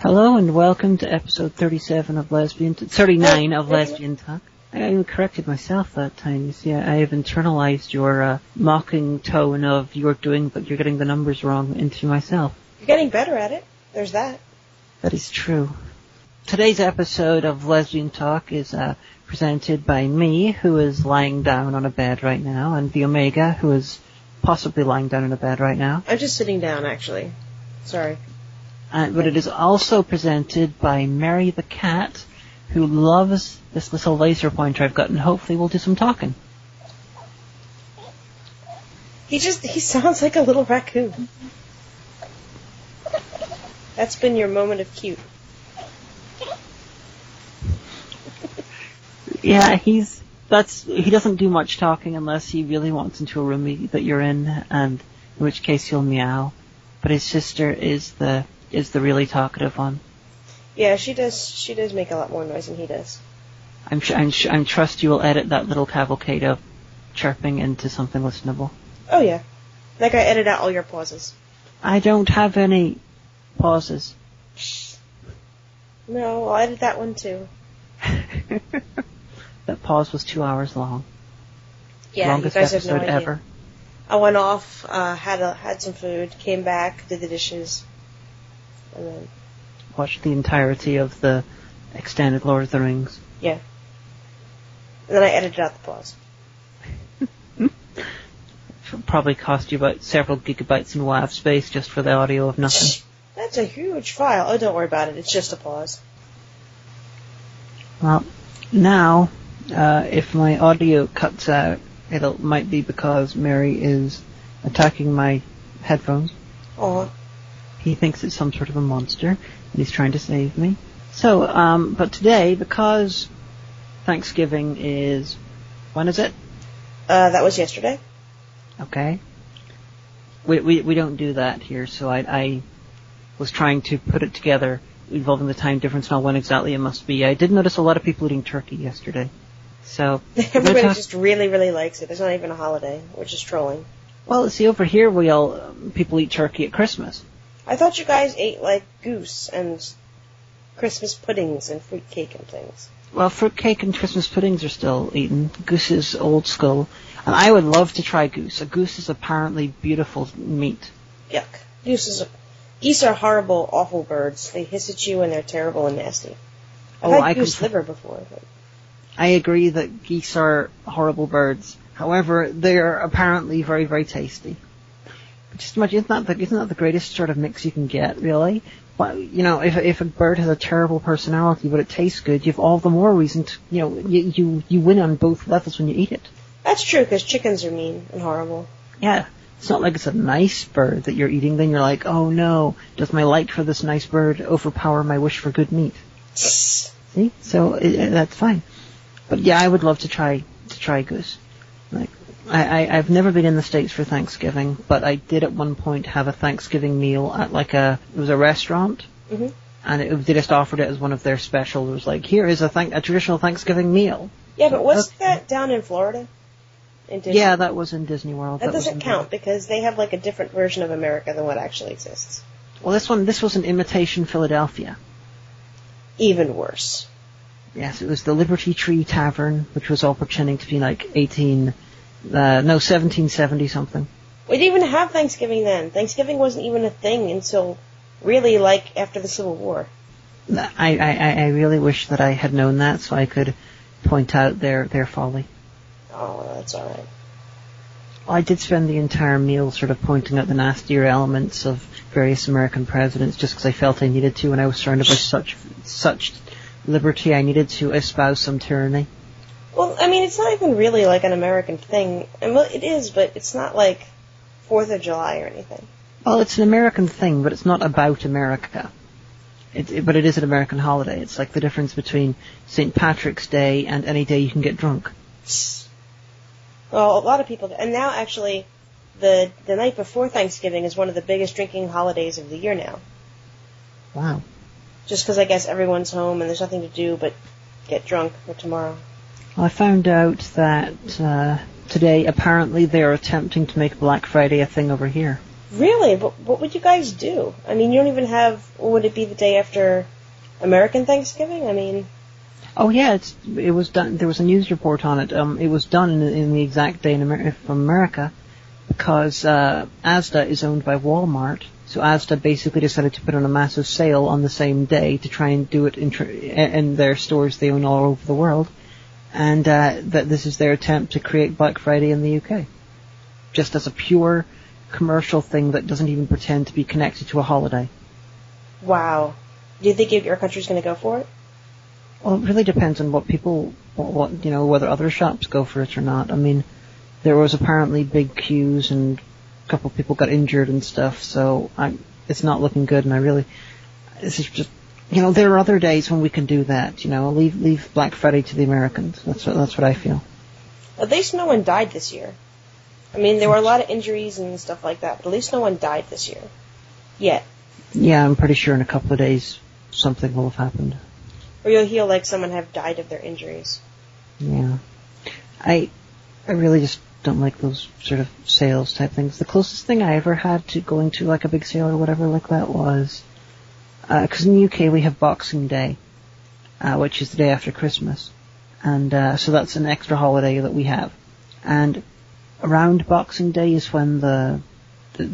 Hello and welcome to episode 39 of Lesbian Talk. I corrected myself that time. You see, I have internalized your mocking tone of you're getting the numbers wrong into myself. You're getting better at it. There's that. That is true. Today's episode of Lesbian Talk is presented by me, who is lying down on a bed right now, and the Omega, who is possibly lying down on a bed right now. I'm just sitting down, actually. Sorry. But it is also presented by Mary the cat, who loves this little laser pointer I've got, and hopefully we'll do some talking. He sounds like a little raccoon. That's been your moment of cute. Yeah, he doesn't do much talking unless he really wants into a room that you're in, and in which case he'll meow. But his sister is the really talkative one. Yeah, she does make a lot more noise than he does. I'm trust you will edit that little cavalcade of chirping into something listenable. Oh yeah. Like I edit out all your pauses. I don't have any pauses. No, I'll edit that one too. That pause was 2 hours long. Yeah, longest you guys have no episode idea. ever. I went off, had some food, came back, did the dishes, and then watched the entirety of the extended Lord of the Rings. Yeah. And then I edited out the pause. It'll probably cost you about several gigabytes in WAV space just for the audio of nothing. That's a huge file. Oh, don't worry about it. It's just a pause. Well, now, if my audio cuts out, it might be because Mary is attacking my headphones. Aw. He thinks it's some sort of a monster, and he's trying to save me. So, but today, because Thanksgiving is... When is it? That was yesterday. Okay. We don't do that here, so I was trying to put it together, involving the time difference and all when exactly it must be. I did notice a lot of people eating turkey yesterday. So everybody just really, really likes it. There's not even a holiday, which is trolling. Well, see, over here people eat turkey at Christmas. I thought you guys ate like goose and Christmas puddings and fruit cake and things. Well, fruit cake and Christmas puddings are still eaten. Goose is old school, and I would love to try goose. A goose is apparently beautiful meat. Yuck. Geese are horrible, awful birds. They hiss at you and they're terrible and nasty. I've had goose liver before. But I agree that geese are horrible birds. However, they are apparently very, very tasty. But just imagine, isn't that the greatest sort of mix you can get, really? Well, if a bird has a terrible personality but it tastes good, you have all the more reason to, you win on both levels when you eat it. That's true, because chickens are mean and horrible. Yeah. It's not like it's a nice bird that you're eating, then you're like, oh no, does my like for this nice bird overpower my wish for good meat? See? So that's fine. But yeah, I would love to try goose. Like, I've never been in the States for Thanksgiving, but I did at one point have a Thanksgiving meal at it was a restaurant, and they just offered it as one of their specials. It was like, here is a traditional Thanksgiving meal. Yeah, but wasn't that down in Florida? Yeah, that was in Disney World. That doesn't count because they have like a different version of America than what actually exists. Well, this was an imitation Philadelphia. Even worse. Yes, it was the Liberty Tree Tavern, which was all pretending to be like 1770 something. We didn't even have Thanksgiving then. Thanksgiving wasn't even a thing until really like after the Civil War. I really wish that I had known that so I could point out their folly. Oh, that's all right. Well, I did spend the entire meal sort of pointing out the nastier elements of various American presidents just because I felt I needed to, and I was surrounded by such liberty I needed to espouse some tyranny. Well, I mean, it's not even really like an American thing. And, well, it is, but it's not like 4th of July or anything. Well, it's an American thing, but it's not about America. But it is an American holiday. It's like the difference between St. Patrick's Day and any day you can get drunk. Well, a lot of people do. And now, actually, the night before Thanksgiving is one of the biggest drinking holidays of the year now. Wow. Just because I guess everyone's home and there's nothing to do but get drunk for tomorrow. Well, I found out that today, apparently, they are attempting to make Black Friday a thing over here. Really? But what would you guys do? I mean, you don't even have... Would it be the day after American Thanksgiving? I mean... Oh yeah, it was done. There was a news report on it. It was done in the exact day from America, because Asda is owned by Walmart. So Asda basically decided to put on a massive sale on the same day to try and do it in their stores they own all over the world, and that this is their attempt to create Black Friday in the UK, just as a pure commercial thing that doesn't even pretend to be connected to a holiday. Wow. Do you think your country's going to go for it? Well, it really depends on whether other shops go for it or not. I mean, there was apparently big queues and a couple of people got injured and stuff, so it's not looking good, and this is just, there are other days when we can do that, leave Black Friday to the Americans. That's what I feel. At least no one died this year. I mean, there were a lot of injuries and stuff like that, but at least no one died this year. Yet. Yeah, I'm pretty sure in a couple of days something will have happened. Or you'll hear like someone have died of their injuries. Yeah. I really just don't like those sort of sales type things. The closest thing I ever had to going to like a big sale or whatever like that was, because in the UK we have Boxing Day, which is the day after Christmas. And so that's an extra holiday that we have. And around Boxing Day is when the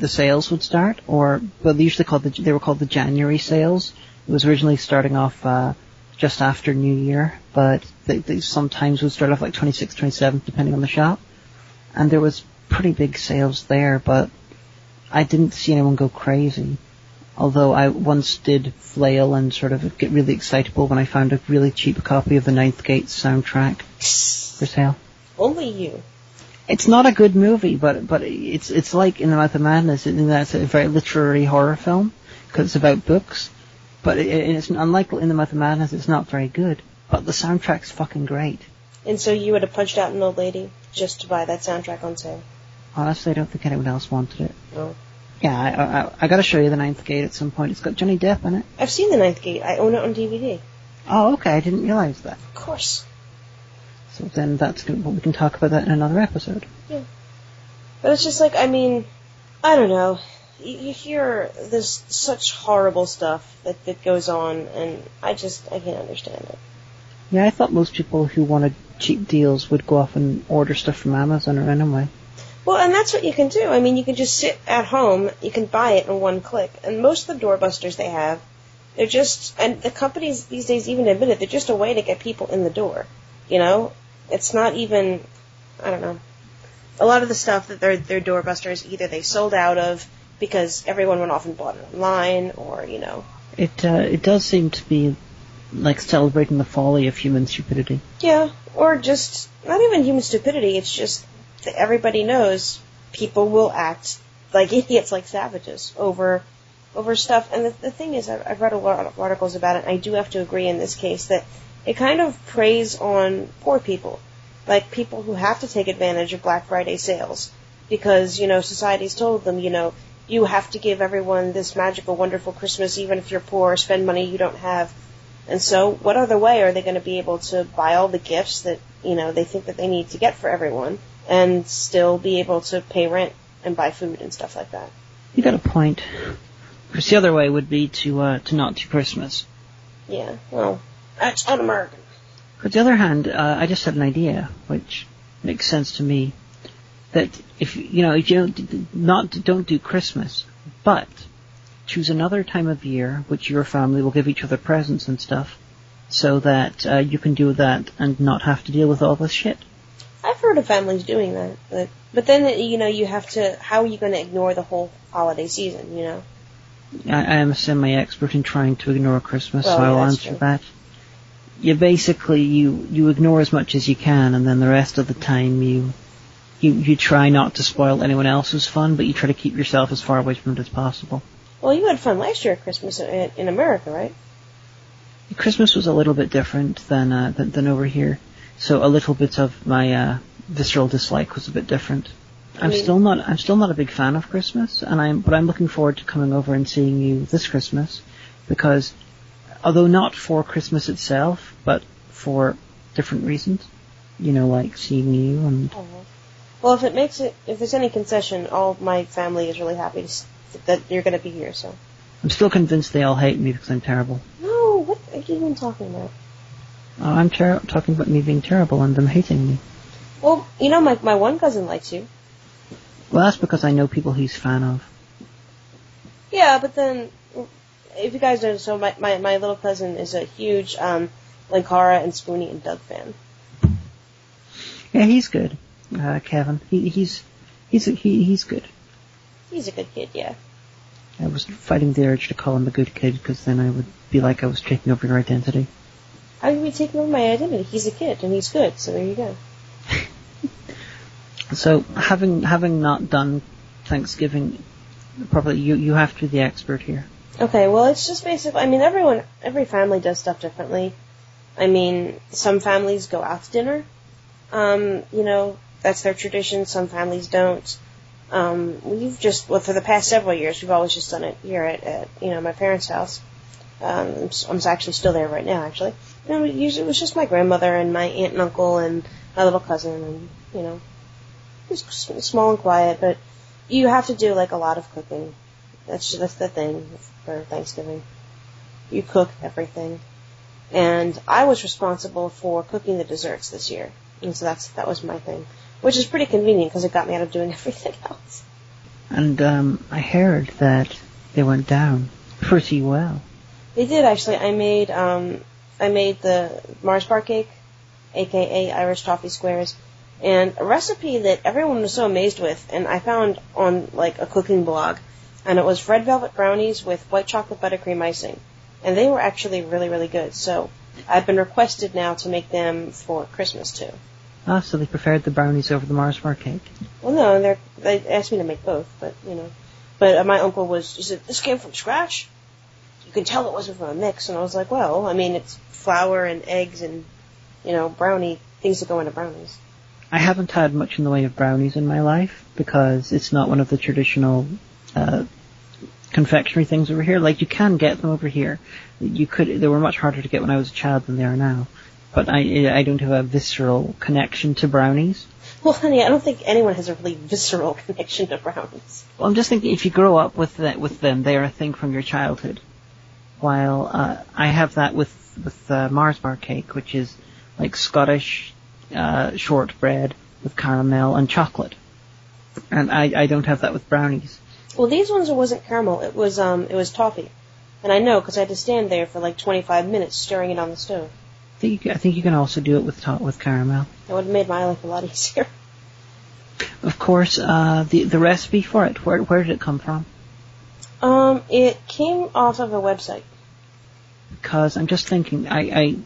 sales would start, but they were called the January sales. It was originally starting off just after New Year, but they sometimes would start off like 26th, 27th, depending on the shop. And there was pretty big sales there, but I didn't see anyone go crazy. Although I once did flail and sort of get really excitable when I found a really cheap copy of the Ninth Gate soundtrack for sale. Only you. It's not a good movie, but it's like In the Mouth of Madness, in that it's a very literary horror film, because it's about books. But it's unlike In the Mouth of Madness, it's not very good. But the soundtrack's fucking great. And so you would have punched out an old lady just to buy that soundtrack on sale? Honestly, I don't think anyone else wanted it. No. Yeah, I gotta show you the Ninth Gate at some point. It's got Johnny Depp in it. I've seen the Ninth Gate. I own it on DVD. Oh, okay. I didn't realize that. Of course. So then we can talk about that in another episode. Yeah. But it's just like, I mean, I don't know. You hear this such horrible stuff that goes on, and I can't understand it. Yeah, I thought most people who wanted cheap deals would go off and order stuff from Amazon or anyway. Well, and that's what you can do. I mean, you can just sit at home, you can buy it in one click, and most of the doorbusters they have, they're just, and the companies these days even admit it, they're just a way to get people in the door, It's not even, I don't know. A lot of the stuff that they're doorbusters, either they sold out of because everyone went off and bought it online, or, It does seem to be like celebrating the folly of human stupidity. Yeah, or just, not even human stupidity, it's just that everybody knows people will act like idiots, like savages, over stuff. And the thing is, I've read a lot of articles about it, and I do have to agree in this case that it kind of preys on poor people, like people who have to take advantage of Black Friday sales because, society's told them, you have to give everyone this magical, wonderful Christmas even if you're poor, spend money you don't have. And so what other way are they going to be able to buy all the gifts that, they think that they need to get for everyone and still be able to pay rent and buy food and stuff like that? You got a point. Because the other way would be to not do Christmas. Yeah, well, that's un-American. On the other hand, I just had an idea, which makes sense to me, that if you don't do Christmas, but choose another time of year which your family will give each other presents and stuff, so that you can do that and not have to deal with all this shit. I've heard of families doing that, but then you have to. How are you going to ignore the whole holiday season? I am a semi-expert in trying to ignore Christmas, well, so yeah, I'll answer that. You basically you ignore as much as you can, and then the rest of the time you try not to spoil anyone else's fun, but you try to keep yourself as far away from it as possible. Well, you had fun last year at Christmas in America, right? Christmas was a little bit different than over here, so a little bit of my visceral dislike was a bit different. I'm still not a big fan of Christmas, but I'm looking forward to coming over and seeing you this Christmas, because although not for Christmas itself, but for different reasons, like seeing you and. Oh. Well, if there's any concession, all my family is really happy that you're going to be here, so. I'm still convinced they all hate me because I'm terrible. No, what are you even talking about? Oh, I'm talking about me being terrible and them hating me. Well, you know, my one cousin likes you. Well, that's because I know people he's a fan of. Yeah, but then, if you guys don't, so my little cousin is a huge Linkara and Spoonie and Doug fan. Yeah, he's good, Kevin. He's good. He's a good kid, yeah. I was fighting the urge to call him a good kid because then I would be like I was taking over your identity. How can you be taking over my identity? He's a kid and he's good, so there you go. So, having not done Thanksgiving properly, you have to be the expert here. Okay, well, it's just basically, I mean, every family does stuff differently. I mean, some families go out to dinner. You know, that's their tradition. Some families don't. For the past several years, we've always just done it here at my parents' house. I'm actually still there right now, actually. You know, usually it was just my grandmother and my aunt and uncle and my little cousin and, you know, it was small and quiet, but you have to do, like, a lot of cooking. That's the thing for Thanksgiving. You cook everything. And I was responsible for cooking the desserts this year. And so that was my thing. Which is pretty convenient because it got me out of doing everything else. And I heard that they went down pretty well. They did, actually. I made the Mars bar cake, a.k.a. Irish toffee squares, and a recipe that everyone was so amazed with, and I found on, like, a cooking blog, and it was red velvet brownies with white chocolate buttercream icing, and they were actually really, really good, so I've been requested now to make them for Christmas, too. Ah, so they preferred the brownies over the Mars bar cake? Well, no, they asked me to make both, but, you know. But my uncle he said, this came from scratch? You can tell it wasn't from a mix, and I was like, well, I mean, it's flour and eggs and, you know, brownie, things that go into brownies. I haven't had much in the way of brownies in my life because it's not one of the traditional confectionery things over here. Like, you can get them over here. They were much harder to get when I was a child than they are now. But I don't have a visceral connection to brownies. Well, honey, I don't think anyone has a really visceral connection to brownies. Well, I'm just thinking if you grow up with them, they are a thing from your childhood. While I have that with Mars bar cake, which is like Scottish shortbread with caramel and chocolate. And I don't have that with brownies. Well, these ones, it wasn't caramel. It was toffee. And I know, because I had to stand there for like 25 minutes stirring it on the stove. I think you can also do it with caramel. That would have made my life a lot easier. Of course, the recipe for it, where did it come from? It came off of a website. Because I'm just thinking, I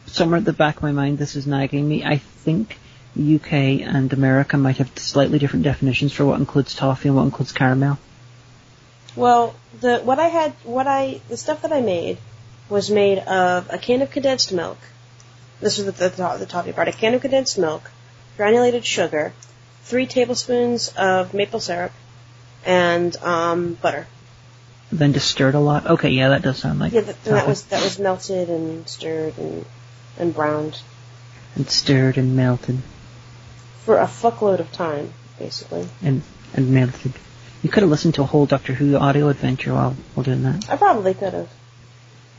somewhere at the back of my mind, this is nagging me. I think the UK and America might have slightly different definitions for what includes toffee and what includes caramel. Well, the stuff that I made was made of a can of condensed milk. This was the toffee part. A can of condensed milk, granulated sugar, 3 tablespoons of maple syrup, and butter. Then just stirred a lot. Okay, yeah, that does sound like. Yeah, that was melted and stirred and browned. And stirred and melted. For a fuckload of time, basically. And melted. You could have listened to a whole Doctor Who audio adventure while doing that. I probably could have.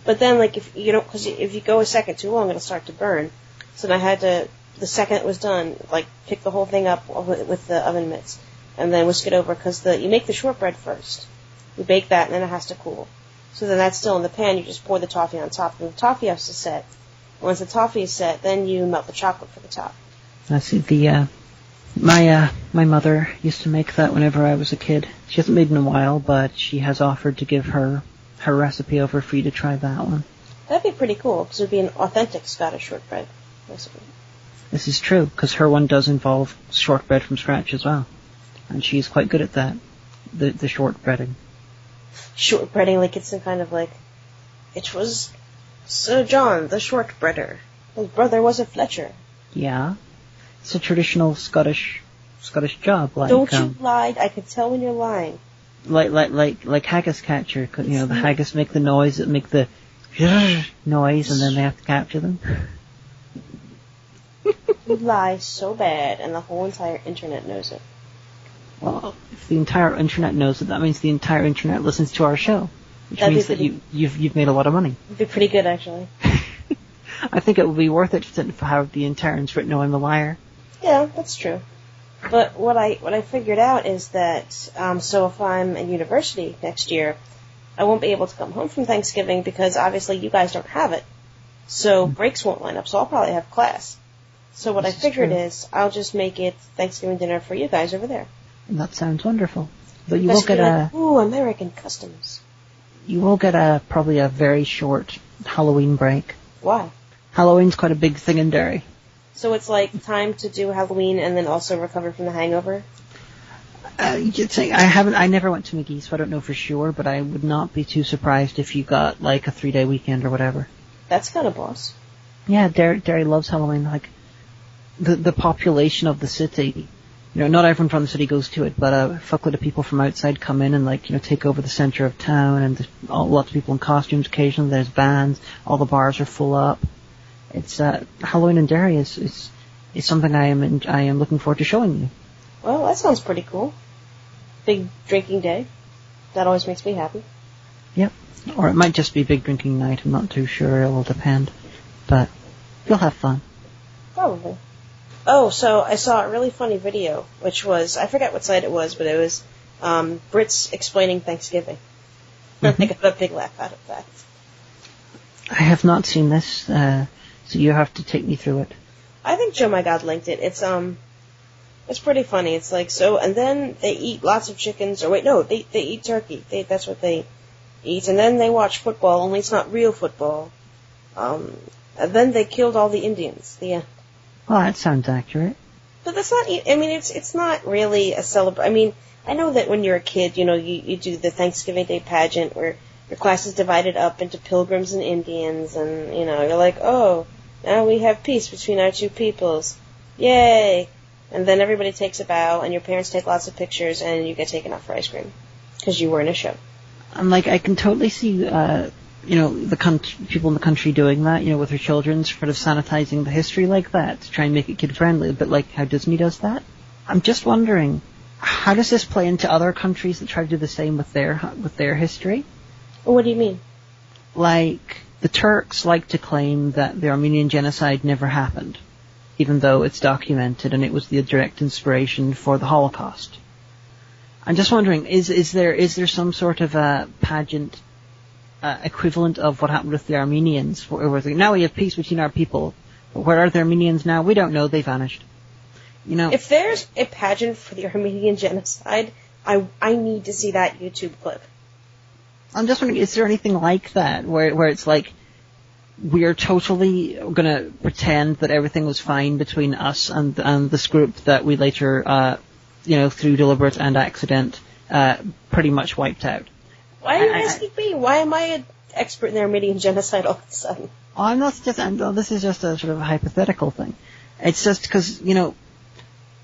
But then, like, if you go a second too long, it'll start to burn. So then I had to, the second it was done, like, pick the whole thing up with the oven mitts, and then whisk it over, because you make the shortbread first. You bake that, and then it has to cool. So then that's still in the pan, you just pour the toffee on top, and the toffee has to set. Once the toffee is set, then you melt the chocolate for the top. I see my mother used to make that whenever I was a kid. She hasn't made it in a while, but she has offered to give her recipe over for you to try that one. That'd be pretty cool, because it would be an authentic Scottish shortbread recipe. This is true, because her one does involve shortbread from scratch as well. And she's quite good at that, the shortbreading. Shortbreading, like it's some kind of like, it was Sir John, the shortbreader. His brother was a Fletcher. Yeah. It's a traditional Scottish job. Like, don't you lie, I can tell when you're lying. Like haggis catcher, you know, the haggis make the noise, that make the noise, and then they have to capture them. You lie so bad, and the whole entire internet knows it. Well, if the entire internet knows it, that means the entire internet listens to our show, which means that you've made a lot of money. It'd be pretty good, actually. I think it would be worth it to have the entire internet know I'm a liar. Yeah, that's true. But what I figured out is that so if I'm in university next year, I won't be able to come home from Thanksgiving because obviously you guys don't have it. So breaks won't line up, so I'll probably have class. So what I figured is I'll just make it Thanksgiving dinner for you guys over there. And that sounds wonderful. But you will get ooh, American customs. You will get probably a very short Halloween break. Why? Halloween's quite a big thing in Derry. So it's like time to do Halloween and then also recover from the hangover? I never went to McGee, so I don't know for sure, but I would not be too surprised if you got like a 3-day weekend or whatever. That's kind of boss. Yeah, Derry loves Halloween. Like the population of the city, not everyone from the city goes to it, but a fuckload of people from outside come in and take over the center of town, and lots of people in costumes. Occasionally, there's bands. All the bars are full up. It's Halloween in Derry is something I am looking forward to showing you. Well, that sounds pretty cool. Big drinking day. That always makes me happy. Yep. Or it might just be big drinking night. I'm not too sure. It will depend. But you'll have fun. Probably. Oh, so I saw a really funny video, which was, I forget what site it was, but it was Brits explaining Thanksgiving. Mm-hmm. I got a big laugh out of that. I have not seen this, so you have to take me through it. I think Joe My God linked it. It's pretty funny. It's like, so, and then they eat lots of chickens, or wait, no, they eat turkey. That's what they eat. And then they watch football, only it's not real football. And then they killed all the Indians. The end. Well, that sounds accurate. But that's not, I mean, it's not really a celebration. I mean, I know that when you're a kid, you do the Thanksgiving Day pageant where your class is divided up into pilgrims and Indians, and, you're like, oh, now we have peace between our two peoples. Yay! And then everybody takes a bow, and your parents take lots of pictures, and you get taken out for ice cream. Because you were in a show. And, I can totally see, the people in the country doing that, with their children, sort of sanitizing the history like that, to try and make it kid-friendly, a bit like how Disney does that. I'm just wondering, how does this play into other countries that try to do the same with their history? What do you mean? The Turks like to claim that the Armenian genocide never happened, even though it's documented and it was the direct inspiration for the Holocaust. I'm just wondering, is there some sort of a pageant equivalent of what happened with the Armenians, where now we have peace between our people, but where are the Armenians now? We don't know, they vanished. If there's a pageant for the Armenian genocide, I need to see that YouTube clip. I'm just wondering, is there anything like that, where it's like, we're totally going to pretend that everything was fine between us and this group that we later, through deliberate and accident, pretty much wiped out. Why are you asking me? Why am I an expert in the Armenian genocide all of a sudden? I'm not just, this is just a sort of a hypothetical thing. It's just because,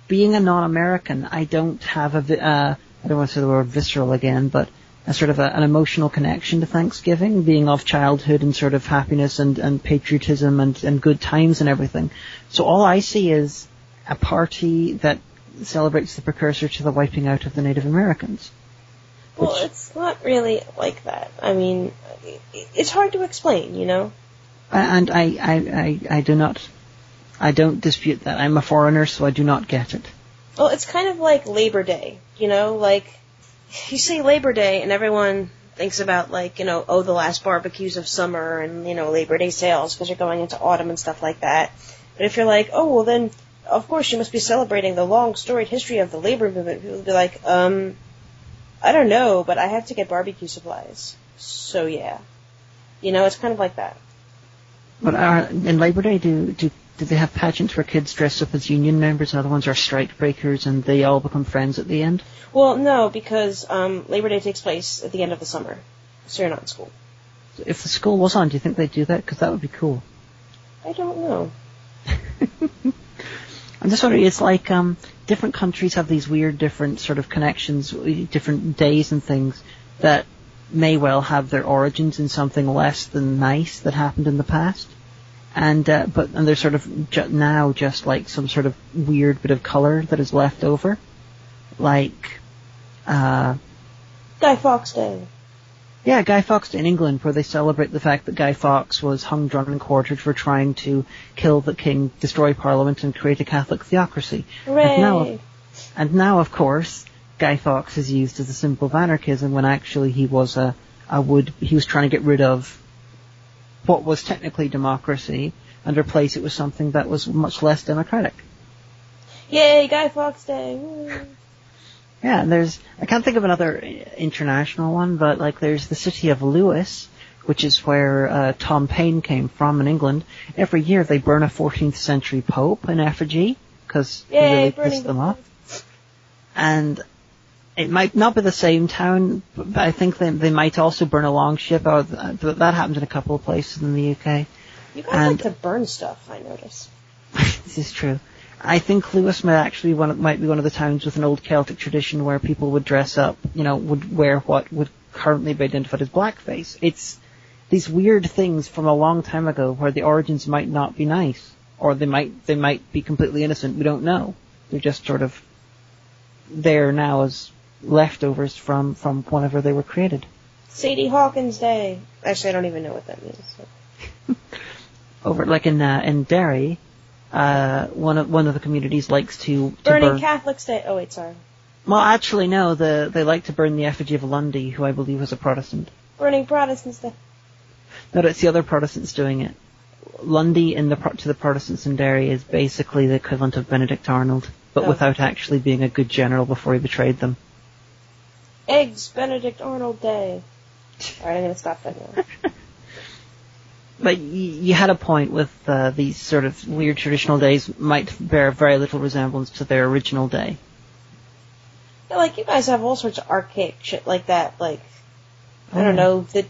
being a non-American, I don't have I don't want to say the word visceral again, but a sort of an emotional connection to Thanksgiving, being of childhood and sort of happiness and patriotism and good times and everything. So all I see is a party that celebrates the precursor to the wiping out of the Native Americans. Well, it's not really like that. I mean, it's hard to explain, And I don't dispute that. I'm a foreigner, so I do not get it. Well, it's kind of like Labor Day, you say Labor Day and everyone thinks about the last barbecues of summer and, Labor Day sales because you're going into autumn and stuff like that. But if you're like, oh, well then, of course you must be celebrating the long storied history of the labor movement, people will be like, I don't know, but I have to get barbecue supplies. So yeah. It's kind of like that. But in Labor Day, do they have pageants where kids dress up as union members and other ones are strike breakers and they all become friends at the end? Well, no, because Labor Day takes place at the end of the summer, so you're not in school. If the school was on, do you think they'd do that? Because that would be cool. I don't know. I'm just wondering, it's like different countries have these weird different sort of connections, different days and things that may well have their origins in something less than nice that happened in the past. And there's sort of now just like some sort of weird bit of color that is left over, like Guy Fawkes Day. Yeah, Guy Fawkes Day in England, where they celebrate the fact that Guy Fawkes was hung, drawn, and quartered for trying to kill the king, destroy Parliament, and create a Catholic theocracy. Hooray! And now, of course, Guy Fawkes is used as a symbol of anarchism when actually he was he was trying to get rid of what was technically democracy and replace it with something that was much less democratic. Yay, Guy Fawkes Day! Woo. Yeah, and I can't think of another international one, but like there's the city of Lewis, which is where Tom Paine came from in England. Every year they burn a 14th century pope in effigy, because he really pissed them off. And it might not be the same town, but I think they might also burn a longship. That happens in a couple of places in the UK. You guys like to burn stuff, I notice. This is true. I think Lewis might be one of the towns with an old Celtic tradition where people would dress up, would wear what would currently be identified as blackface. It's these weird things from a long time ago where the origins might not be nice, or they might be completely innocent. We don't know. They're just sort of there now as leftovers from whenever they were created. Sadie Hawkins Day. Actually, I don't even know what that means. So. Over like in Derry. One of the communities likes to burn Catholics Day. Oh wait, sorry. Well, actually, no. They like to burn the effigy of Lundy, who I believe was a Protestant. Burning Protestants Day. No, it's the other Protestants doing it. Lundy to the Protestants in Derry is basically the equivalent of Benedict Arnold, but without actually being a good general before he betrayed them. Eggs Benedict Arnold Day. All right, I'm gonna stop that now. But you had a point with these sort of weird traditional days might bear very little resemblance to their original day. Yeah, like you guys have all sorts of archaic shit like that, like I don't know, the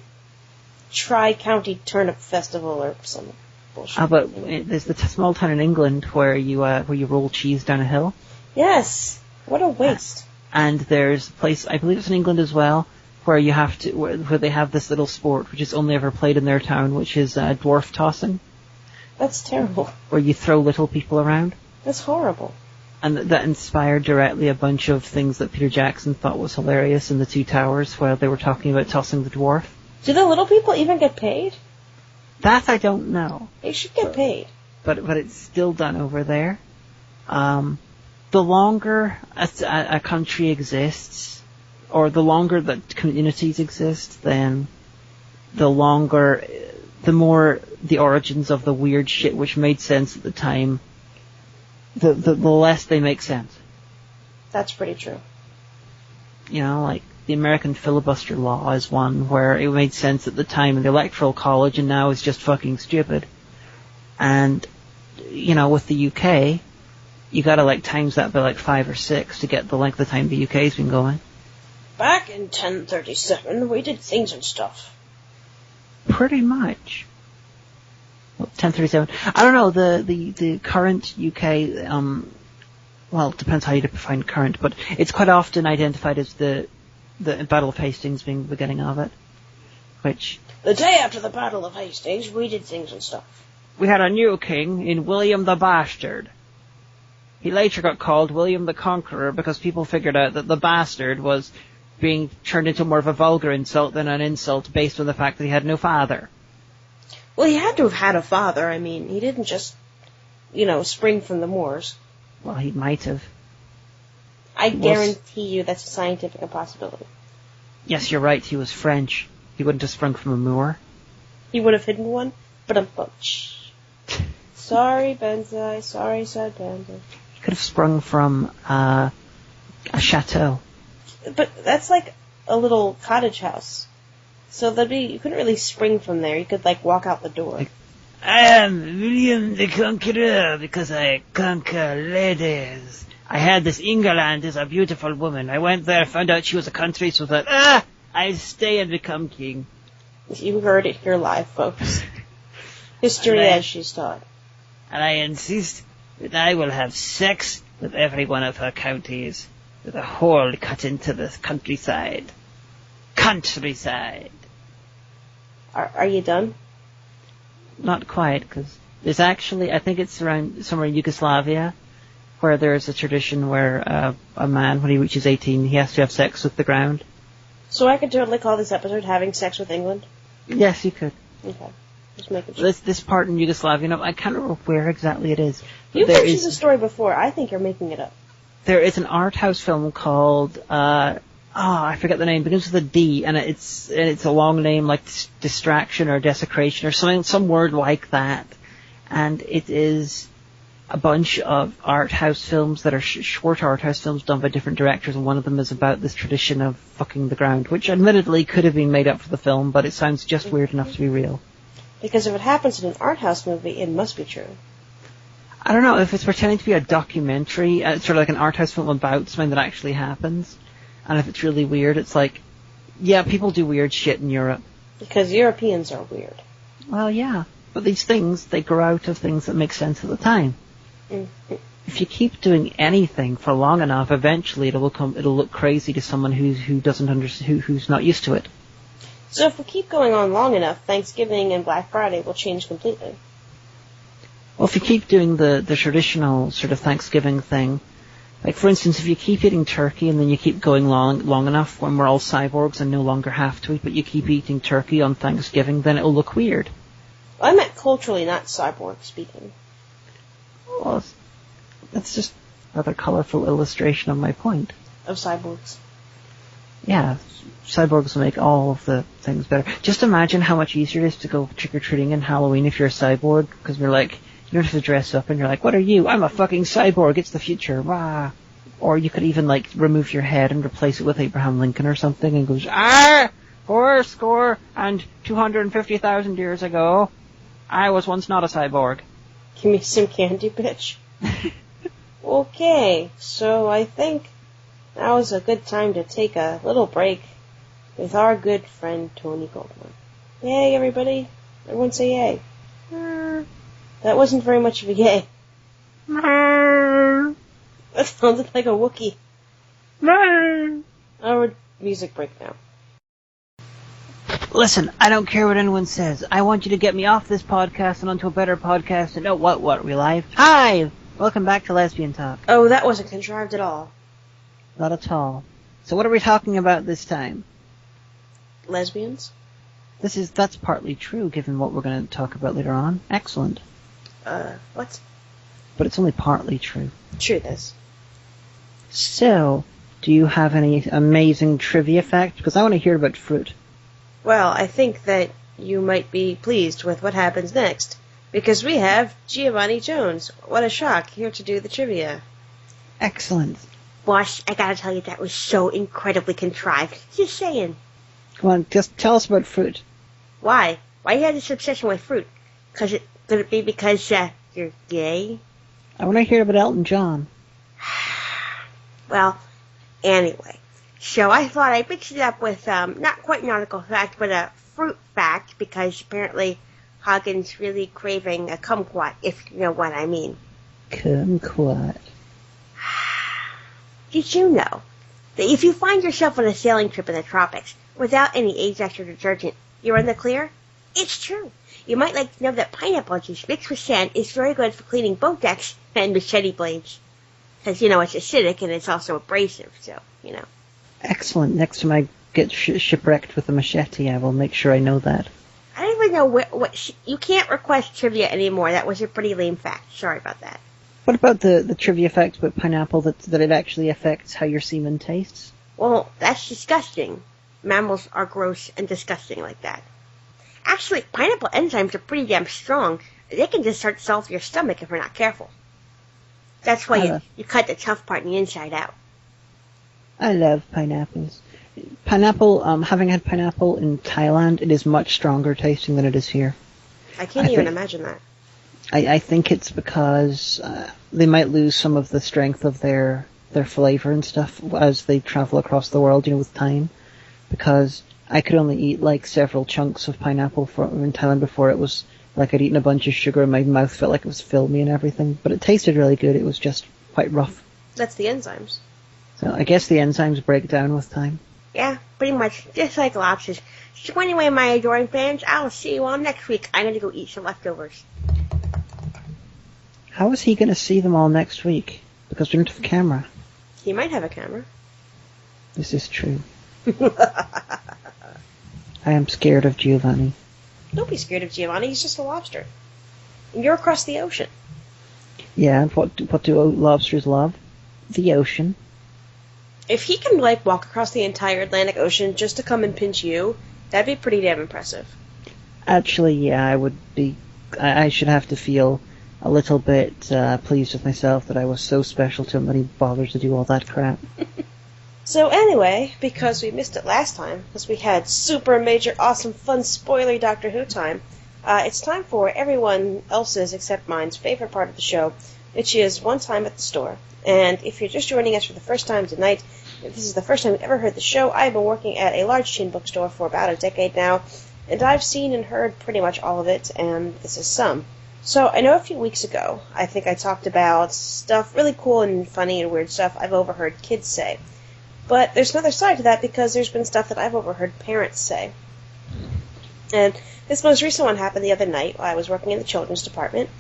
Tri-County Turnip Festival or some bullshit. But there's the small town in England where you roll cheese down a hill. Yes, what a waste. And there's a place, I believe it's in England as well, where you have to, where they have this little sport which is only ever played in their town, which is dwarf tossing. That's terrible. Where you throw little people around. That's horrible. And that inspired directly a bunch of things that Peter Jackson thought was hilarious in The Two Towers, where they were talking about tossing the dwarf. Do the little people even get paid? That I don't know. They should get paid. But it's still done over there. The longer a country exists, or the longer that communities exist, then the more the origins of the weird shit which made sense at the time, the less they make sense. That's pretty true. Like the American filibuster law is one where it made sense at the time in the Electoral College and now it's just fucking stupid. And, with the UK, you gotta times that by 5 or 6 to get the length of time the UK's been going. Back in 1037, we did things and stuff. Pretty much. 1037. I don't know, the current UK, well, it depends how you define current, but it's quite often identified as the Battle of Hastings being the beginning of it. Which... The day after the Battle of Hastings, we did things and stuff. We had a new king in William the Bastard. He later got called William the Conqueror because people figured out that the bastard was being turned into more of a vulgar insult than an insult based on the fact that he had no father. Well, he had to have had a father. I mean, he didn't just, spring from the moors. Well, he might have. I guarantee you that's a scientific impossibility. Yes, you're right. He was French. He wouldn't have sprung from a moor. He would have hidden one, but Sorry, Benzai. Sorry, said Benza. He could have sprung from a chateau. But that's like a little cottage house. So you couldn't really spring from there. You could walk out the door. I am William the Conqueror because I conquer ladies. I had this England is a beautiful woman. I went there, found out she was a country, so thought, I'll stay and become king. You heard it here live, folks. History as she's taught. And I insist that I will have sex with every one of her counties, with a hole cut into the countryside. Countryside. Are you done? Not quite, because There's actually, I think it's around somewhere in Yugoslavia, where there's a tradition where a man, when he reaches 18, he has to have sex with the ground. So I could totally call this episode Having Sex with England? Yes, you could. Okay. Just making sure. This part in Yugoslavia, no, I can't remember where exactly it is. You've mentioned the story before. I think you're making it up. There is an art house film called, I forget the name, it begins with a D, and it's a long name like Distraction or Desecration or something, some word like that. And it is a bunch of art house films that are short art house films done by different directors, and one of them is about this tradition of fucking the ground, which admittedly could have been made up for the film, but it sounds just weird enough to be real. Because if it happens in an art house movie, it must be true. I don't know, if it's pretending to be a documentary, sort of like an art house film about something that actually happens, and if it's really weird, it's like, yeah, people do weird shit in Europe. Because Europeans are weird. Well, yeah. But these things, they grow out of things that make sense at the time. Mm-hmm. If you keep doing anything for long enough, eventually it'll look crazy to someone who's not used to it. So if we keep going on long enough, Thanksgiving and Black Friday will change completely. Well, if you keep doing the traditional sort of Thanksgiving thing, like for instance, if you keep eating turkey and then you keep going long enough when we're all cyborgs and no longer have to eat, but you keep eating turkey on Thanksgiving, then it'll look weird. I meant culturally, not cyborg speaking. Well, that's just another colorful illustration of my point. Of cyborgs. Yeah, cyborgs will make all of the things better. Just imagine how much easier it is to go trick-or-treating in Halloween if you're a cyborg, because you're like, you don't have to dress up, and you're like, what are you? I'm a fucking cyborg, it's the future, rah! Or you could even, like, remove your head and replace it with Abraham Lincoln or something, and goes, 250,000 years ago, I was once not a cyborg. Give me some candy, bitch. Okay, so I think now is a good time to take a little break with our good friend Tony Goldmark. Yay, everybody. Everyone say yay. That wasn't very much of a yay. That sounded like a Wookiee. Our music break now. Listen, I don't care what anyone says. I want you to get me off this podcast and onto a better podcast. And what, are we live? Hi! Welcome back to Lesbian Talk. Oh, that wasn't contrived at all. Not at all. So what are we talking about this time? Lesbians? That's partly true, given what we're going to talk about later on. Excellent. What? But it's only partly true. True this. So, do you have any amazing trivia facts? Because I want to hear about fruit. Well, I think that you might be pleased with what happens next, because we have Giovanni Jones. What a shock, here to do the trivia. Excellent. Boss, I gotta tell you, that was so incredibly contrived. Just saying. Come on, just tell us about fruit. Why? Why you have this obsession with fruit? Could it be because, you're gay? I want to hear about Elton John. Well, anyway. So I thought I'd mix it up with, not quite nautical fact, but a fruit fact, because apparently Hagen's really craving a kumquat, if you know what I mean. Kumquat. Did you know that if you find yourself on a sailing trip in the tropics without any Ajax or detergent, you're in the clear? It's true. You might like to know that pineapple juice mixed with sand is very good for cleaning boat decks and machete blades. Because, it's acidic and it's also abrasive, so, Excellent. Next time I get shipwrecked with a machete, I will make sure I know that. I don't even know you can't request trivia anymore. That was a pretty lame fact. Sorry about that. What about the trivia fact about pineapple that it actually affects how your semen tastes? Well, that's disgusting. Mammals are gross and disgusting like that. Actually, pineapple enzymes are pretty damn strong. They can just start to solve your stomach if you're not careful. That's why you cut the tough part in the inside out. I love pineapples. Pineapple, having had pineapple in Thailand, it is much stronger tasting than it is here. I can't even imagine that. I think it's because they might lose some of the strength of their flavor and stuff as they travel across the world, with time. Because I could only eat like several chunks of pineapple in Thailand before it was like I'd eaten a bunch of sugar and my mouth felt like it was filmy and everything. But it tasted really good. It was just quite rough. That's the enzymes. So I guess the enzymes break down with time. Yeah, pretty much. Just like lobsters. So anyway, my adoring fans, I'll see you all next week. I'm going to go eat some leftovers. How is he going to see them all next week? Because we don't have a camera. He might have a camera. This is true. I am scared of Giovanni. Don't be scared of Giovanni. He's just a lobster. And you're across the ocean. Yeah, and what do lobsters love? The ocean. If he can, like, walk across the entire Atlantic Ocean just to come and pinch you, that'd be pretty damn impressive. Actually, yeah, I would be... I should have to feel a little bit pleased with myself that I was so special to him that he bothers to do all that crap. So anyway, because we missed it last time, because we had super major awesome fun spoilery Doctor Who time, it's time for everyone else's except mine's favorite part of the show, which is One Time at the Store. And if you're just joining us for the first time tonight, if this is the first time you've ever heard the show, I've been working at a large chain bookstore for about a decade now, and I've seen and heard pretty much all of it, and this is some. So I know a few weeks ago, I think I talked about stuff, really cool and funny and weird stuff I've overheard kids say. But there's another side to that because there's been stuff that I've overheard parents say. And this most recent one happened the other night while I was working in the children's department,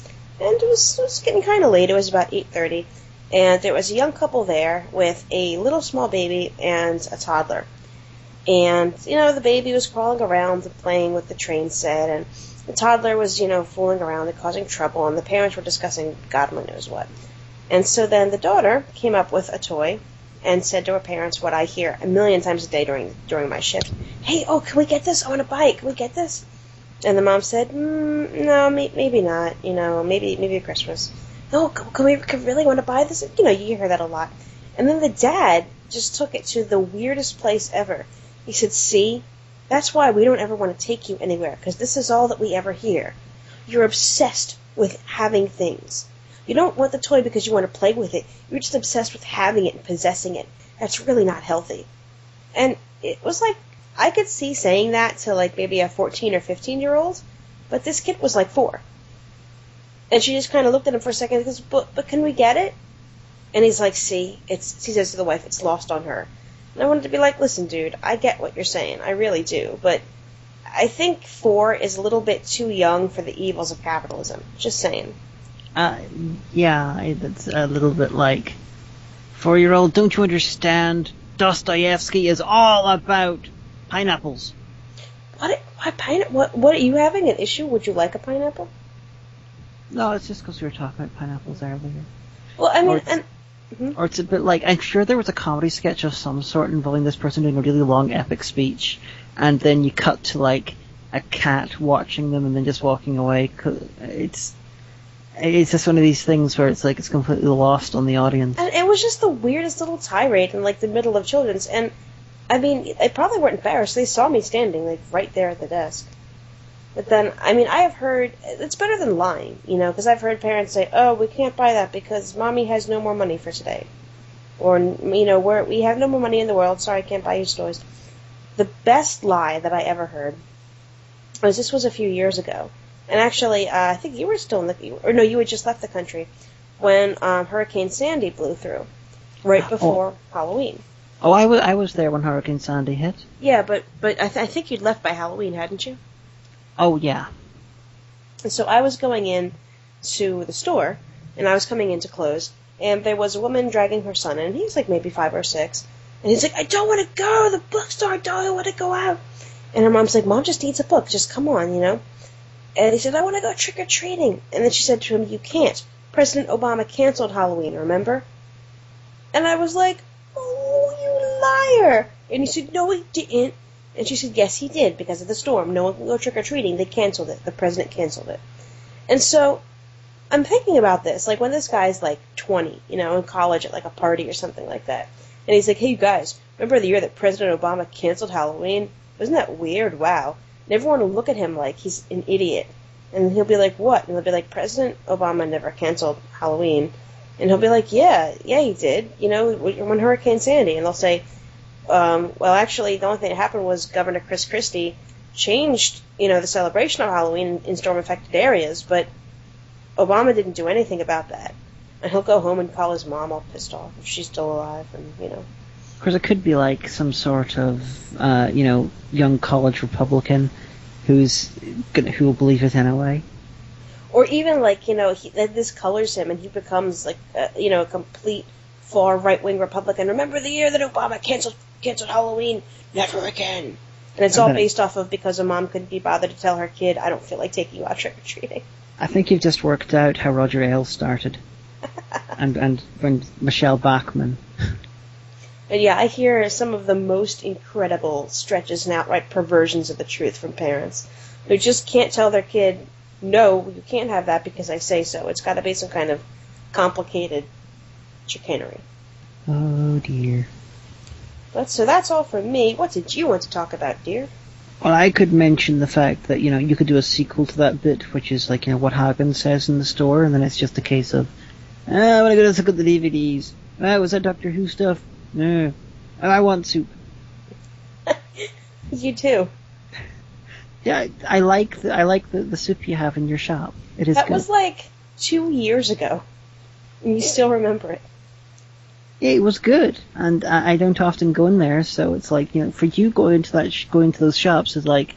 and it was getting kind of late. It was about 8:30. And there was a young couple there with a little small baby and a toddler. And, the baby was crawling around and playing with the train set, and the toddler was, fooling around and causing trouble, and the parents were discussing God only knows what. And so then the daughter came up with a toy and said to her parents what I hear a million times a day during my shift. Hey, can we get this? I want to buy it. Can we get this? And the mom said, no, maybe not, maybe at Christmas. No, can we really want to buy this? You hear that a lot. And then the dad just took it to the weirdest place ever. He said, see, that's why we don't ever want to take you anywhere, because this is all that we ever hear. You're obsessed with having things. You don't want the toy because you want to play with it. You're just obsessed with having it and possessing it. That's really not healthy. And it was like, I could see saying that to like maybe a 14 or 15-year-old, but this kid was like 4. And she just kind of looked at him for a second and goes, but can we get it? And he's like, see, he says to the wife, it's lost on her. And I wanted to be like, listen, dude, I get what you're saying. I really do. But I think 4 is a little bit too young for the evils of capitalism. Just saying. Yeah, it's a little bit like, 4-year-old, don't you understand? Dostoevsky is all about pineapples. What are you having an issue? Would you like a pineapple? No, it's just because we were talking about pineapples earlier. Well, I mean, or it's a bit like, I'm sure there was a comedy sketch of some sort involving this person doing a really long epic speech, and then you cut to like a cat watching them and then just walking away. It's just one of these things where it's like it's completely lost on the audience. And it was just the weirdest little tirade in like the middle of children's, and I mean, they probably weren't embarrassed. They saw me standing like right there at the desk. But then, I mean, I have heard, it's better than lying, because I've heard parents say, oh, we can't buy that because mommy has no more money for today. Or, we have no more money in the world, sorry, I can't buy you toys. The best lie that I ever heard was, this was a few years ago. And actually, I think you were still you had just left the country when Hurricane Sandy blew through, right before Halloween. Oh, I was there when Hurricane Sandy hit. Yeah, but I think you'd left by Halloween, hadn't you? Oh, yeah. And so I was going in to the store, and I was coming in to close, and there was a woman dragging her son in, and he's like maybe 5 or 6, and he's like, I don't want to go to the bookstore, I don't want to go out. And her mom's like, Mom just needs a book, just come on, And he said, I want to go trick-or-treating. And then she said to him, you can't. President Obama canceled Halloween, remember? And I was like, oh, you liar. And he said, no, he didn't. And she said, yes, he did, because of the storm. No one can go trick-or-treating. They canceled it. The president canceled it. And so I'm thinking about this, like when this guy's like 20, in college at like a party or something like that. And he's like, hey, you guys, remember the year that President Obama canceled Halloween? Wasn't that weird? Wow. And everyone will look at him like he's an idiot. And he'll be like, what? And they'll be like, President Obama never canceled Halloween. And he'll be like, yeah, he did, when Hurricane Sandy. And they'll say, well, actually, the only thing that happened was Governor Chris Christie changed, the celebration of Halloween in storm-affected areas, but Obama didn't do anything about that. And he'll go home and call his mom all pissed off if she's still alive, and, Of course, it could be like some sort of, young college Republican who will believe it anyway. Or even, like, this colors him and he becomes, like, a complete far right-wing Republican. Remember the year that Obama canceled Halloween? Never again. And it's all based off of because a mom couldn't be bothered to tell her kid, I don't feel like taking you out trick-or-treating. I think you've just worked out how Roger Ailes started. and when Michelle Bachmann. And yeah, I hear some of the most incredible stretches and outright perversions of the truth from parents who just can't tell their kid, no, you can't have that because I say so. It's got to be some kind of complicated chicanery. Oh, dear. So that's all from me. What did you want to talk about, dear? Well, I could mention the fact that, you could do a sequel to that bit, which is like, what Hagen says in the store, and then it's just a case of, I want to go look at the DVDs. Was that Doctor Who stuff? No. I want soup. You too. Yeah, I like the soup you have in your shop. It is That good. was like 2 years ago. And you still remember it. Yeah, it was good, and I don't often go in there, so it's like, for you going to those shops is like,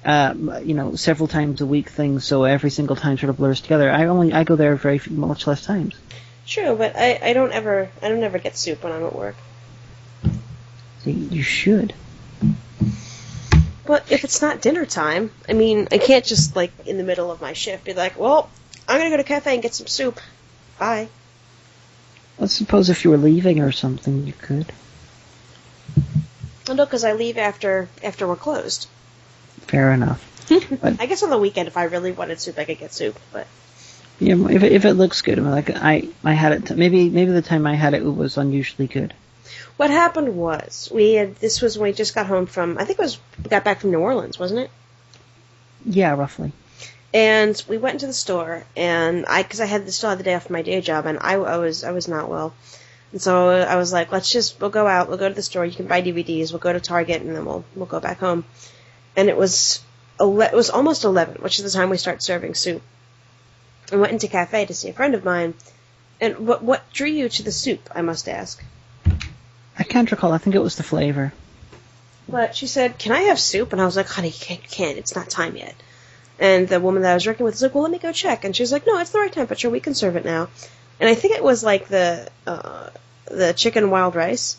several times a week thing, so every single time sort of blurs together. I go there much less times. True, but I don't ever get soup when I'm at work. So you should. But if it's not dinner time, I mean, I can't just, like, in the middle of my shift be like, well, I'm gonna go to a cafe and get some soup. Bye. I suppose if you were leaving or something, you could. Well, no, because I leave after we're closed. Fair enough. But, I guess on the weekend, if I really wanted soup, I could get soup, but... Yeah, if it looks good, I had it, maybe the time I had it was unusually good. What happened was, this was when we just got home from, I think we got back from New Orleans, wasn't it? Yeah, roughly. And we went into the store, and because I still had the day off my day job, and I was not well. And so I was like, we'll go out, we'll go to the store, you can buy DVDs, we'll go to Target, and then we'll go back home. And it was almost 11, which is the time we start serving soup. I went into a cafe to see a friend of mine, and what drew you to the soup, I must ask? I can't recall, I think it was the flavor. But she said, can I have soup? And I was like, honey, you can't, it's not time yet. And the woman that I was working with was like, well, let me go check. And she was like, no, it's the right temperature. We can serve it now. And I think it was like the chicken wild rice.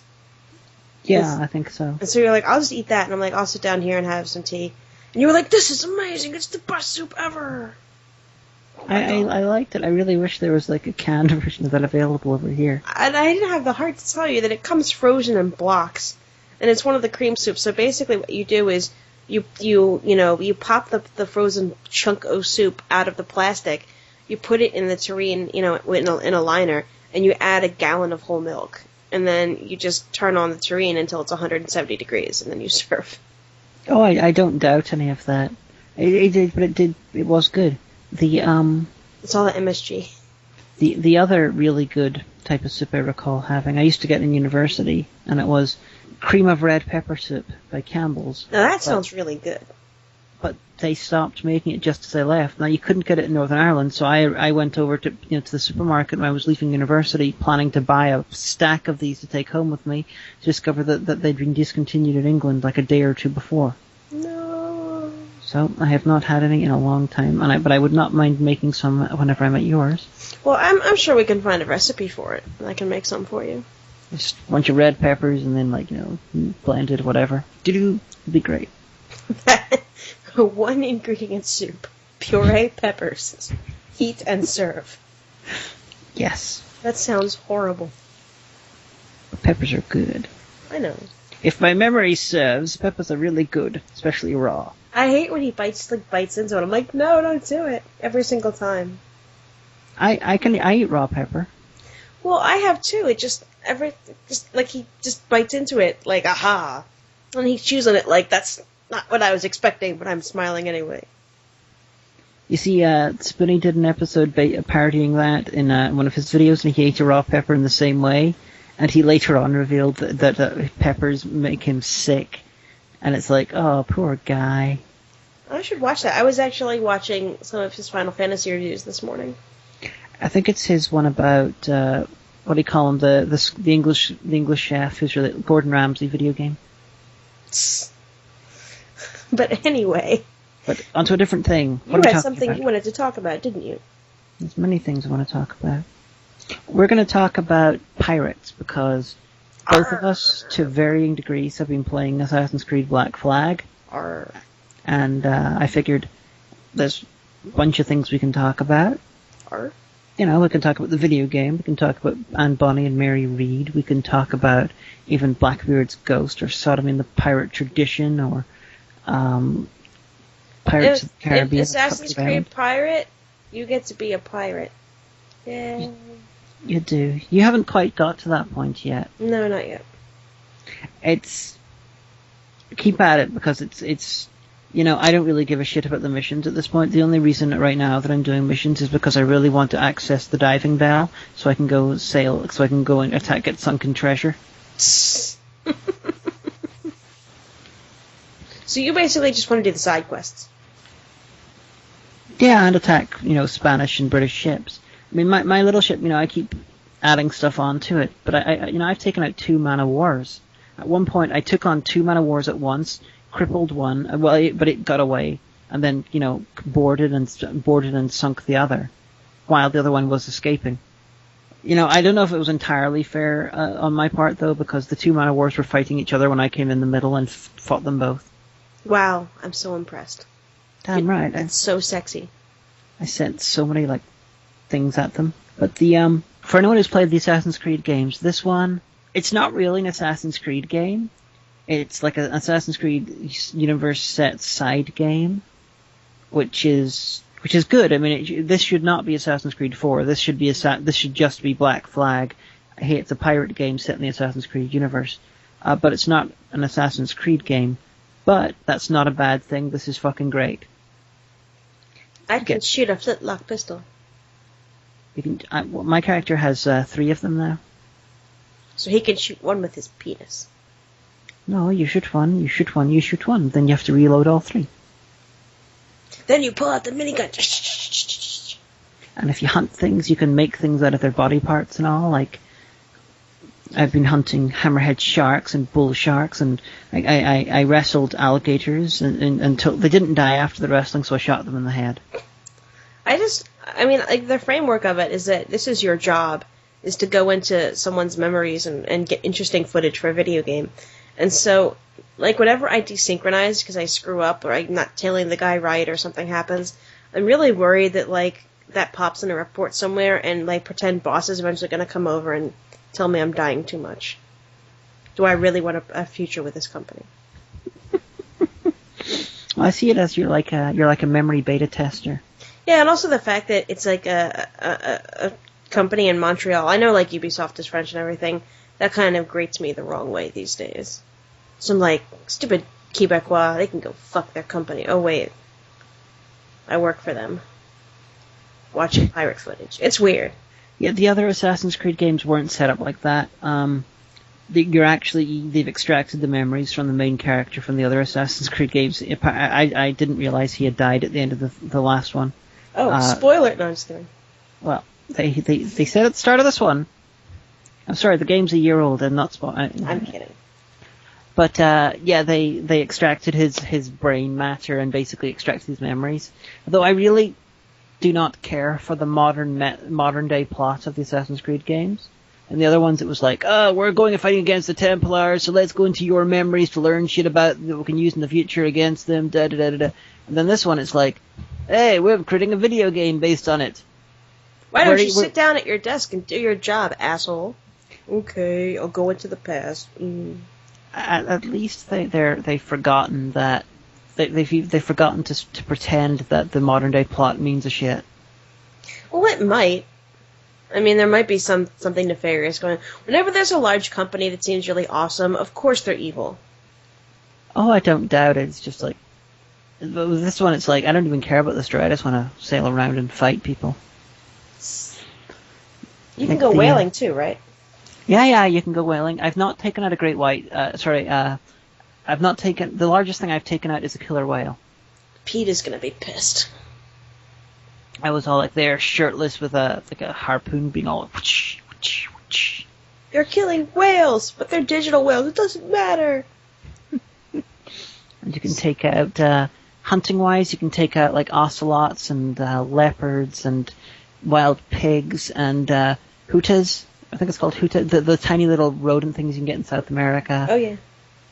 Yeah, I think so. And so you're like, I'll just eat that. And I'm like, I'll sit down here and have some tea. And you were like, this is amazing. It's the best soup ever. I liked it. I really wish there was like a canned version of that available over here. And I didn't have the heart to tell you that it comes frozen in blocks. And it's one of the cream soups. So basically what you do is you pop the frozen chunk of soup out of the plastic, you put it in the tureen, in a liner, and you add a gallon of whole milk. And then you just turn on the tureen until it's 170 degrees, and then you serve. Oh, I don't doubt any of that. It was good. It's all the MSG. The other really good type of soup I recall having, I used to get in university, and it was cream of red pepper soup by Campbell's. Now that sounds really good. But they stopped making it just as I left. Now you couldn't get it in Northern Ireland, so I went over to the supermarket when I was leaving university, planning to buy a stack of these to take home with me, to discover that they'd been discontinued in England like a day or two before. No. So I have not had any in a long time, but I would not mind making some whenever I'm at yours. Well, I'm sure we can find a recipe for it, and I can make some for you. Just a bunch of red peppers and then blended whatever. It'd be great. One ingredient soup. Puree peppers. Heat and serve. Yes. That sounds horrible. But peppers are good. I know. If my memory serves, peppers are really good, especially raw. I hate when he bites into it. I'm like, no, don't do it. Every single time. I eat raw pepper. Well, I have too. It just he just bites into it like, aha. And he chews on it like, that's not what I was expecting, but I'm smiling anyway. You see, Spoonie did an episode parodying that in one of his videos, and he ate a raw pepper in the same way, and he later on revealed that peppers make him sick, and it's like, oh, poor guy. I should watch that. I was actually watching some of his Final Fantasy reviews this morning. I think it's his one about, what do you call him, the English chef who's really Gordon Ramsay video game. But anyway, But onto a different thing. You had something you wanted to talk about, didn't you? There's many things I want to talk about. We're going to talk about pirates, because both of us, to varying degrees, have been playing Assassin's Creed Black Flag. And I figured there's a bunch of things we can talk about. You know, we can talk about the video game, we can talk about Anne Bonny and Mary Read, we can talk about even Blackbeard's Ghost, or Sodom in the Pirate Tradition, or Pirates of the Caribbean. If Assassin's Creed Pirate, you get to be a pirate. Yeah. You do. You haven't quite got to that point yet. No, not yet. Keep at it, because it's you know, I don't really give a shit about the missions at this point. The only reason right now that I'm doing missions is because I really want to access the diving bell, so I can go and attack at sunken treasure. So you basically just want to do the side quests? Yeah, and attack, you know, Spanish and British ships. I mean, my little ship, you know, I keep adding stuff onto it, but I've taken out 2 man-of-wars. At one point, I took on 2 man-of-wars at once, crippled one, but it got away, and then, you know, boarded and sunk the other, while the other one was escaping. You know, I don't know if it was entirely fair on my part, though, because the 2 man-of-wars were fighting each other when I came in the middle and fought them both. Wow, I'm so impressed. Damn right. It's so sexy. I sent so many, like, things at them. But for anyone who's played the Assassin's Creed games, this one, it's not really an Assassin's Creed game. It's like an Assassin's Creed universe set side game, which is good. I mean, this should not be Assassin's Creed 4. This should just be Black Flag. Hey, it's a pirate game set in the Assassin's Creed universe, but it's not an Assassin's Creed game. But that's not a bad thing. This is fucking great. I can shoot a flintlock pistol. My character has 3 of them now. So he can shoot one with his penis. No, you shoot one, you shoot one, you shoot one. Then you have to reload all 3. Then you pull out the minigun. And if you hunt things, you can make things out of their body parts and all. Like, I've been hunting hammerhead sharks and bull sharks, and I wrestled alligators until they didn't die after the wrestling, so I shot them in the head. I mean, like, the framework of it is that this is your job, is to go into someone's memories and get interesting footage for a video game. And so, like, whenever I desynchronize because I screw up or I'm not telling the guy right or something happens, I'm really worried that, like, that pops in a report somewhere and, like, pretend boss is eventually going to come over and tell me I'm dying too much. Do I really want a future with this company? Well, I see it as you're like a memory beta tester. Yeah, and also the fact that it's like a company in Montreal. I know, like, Ubisoft is French and everything. That kind of grates me the wrong way these days. Some, like, stupid Quebecois, they can go fuck their company. Oh, wait. I work for them. Watching pirate footage. It's weird. Yeah, the other Assassin's Creed games weren't set up like that. They've extracted the memories from the main character from the other Assassin's Creed games. I didn't realize he had died at the end of the last one. Oh, spoiler! No, I'm just kidding. Well, they said at the start of this one. I'm sorry, the game's a year old and not spoiling. I'm kidding. But yeah, they extracted his brain matter and basically extracted his memories. Although I really do not care for the modern day plot of the Assassin's Creed games. And the other ones, it was like, oh, we're going and fighting against the Templars, so let's go into your memories to learn shit about that we can use in the future against them, da da da da da. And then this one, it's like, hey, we're creating a video game based on it. Why don't you sit down at your desk and do your job, asshole? Okay, I'll go into the past. At least they've forgotten that they've forgotten to pretend that the modern day plot means a shit. Well, it might. I mean, there might be something nefarious going on. Whenever there's a large company that seems really awesome, of course they're evil. Oh, I don't doubt it. It's just like, with this one, it's like, I don't even care about the story. I just want to sail around and fight people. You can go whaling too, right? Yeah, you can go whaling. I've not taken out a great white. I've not taken. The largest thing I've taken out is a killer whale. Pete is gonna be pissed. I was all like there, shirtless, with a harpoon, being all whoosh, whoosh, whoosh. They're killing whales, but they're digital whales. It doesn't matter. And you can take out hunting-wise, you can take out like ocelots and leopards and wild pigs and hutas. I think it's called huta, the tiny little rodent things you can get in South America. Oh, yeah.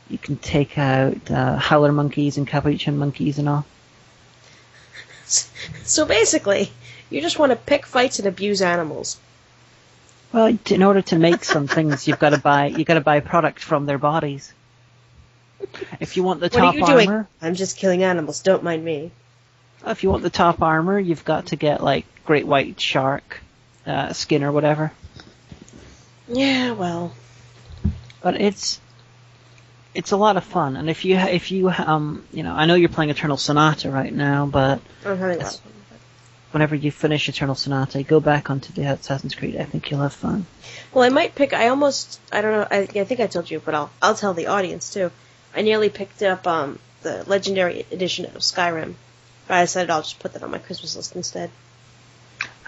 You can take out howler monkeys and capuchin monkeys and all. So basically, you just want to pick fights and abuse animals. Well, in order to make some things, you've got to buy product from their bodies. If you want the top what are you armor, doing? I'm just killing animals. Don't mind me. If you want the top armor, you've got to get like great white shark skin or whatever. Yeah, well, but it's a lot of fun, and if you I know you're playing Eternal Sonata right now, but I'm having a lot of fun. Whenever you finish Eternal Sonata, go back onto the Assassin's Creed. I think you'll have fun. Well, I might pick. I don't know. I think I told you, but I'll tell the audience too. I nearly picked up the Legendary Edition of Skyrim, but I decided I'll just put that on my Christmas list instead.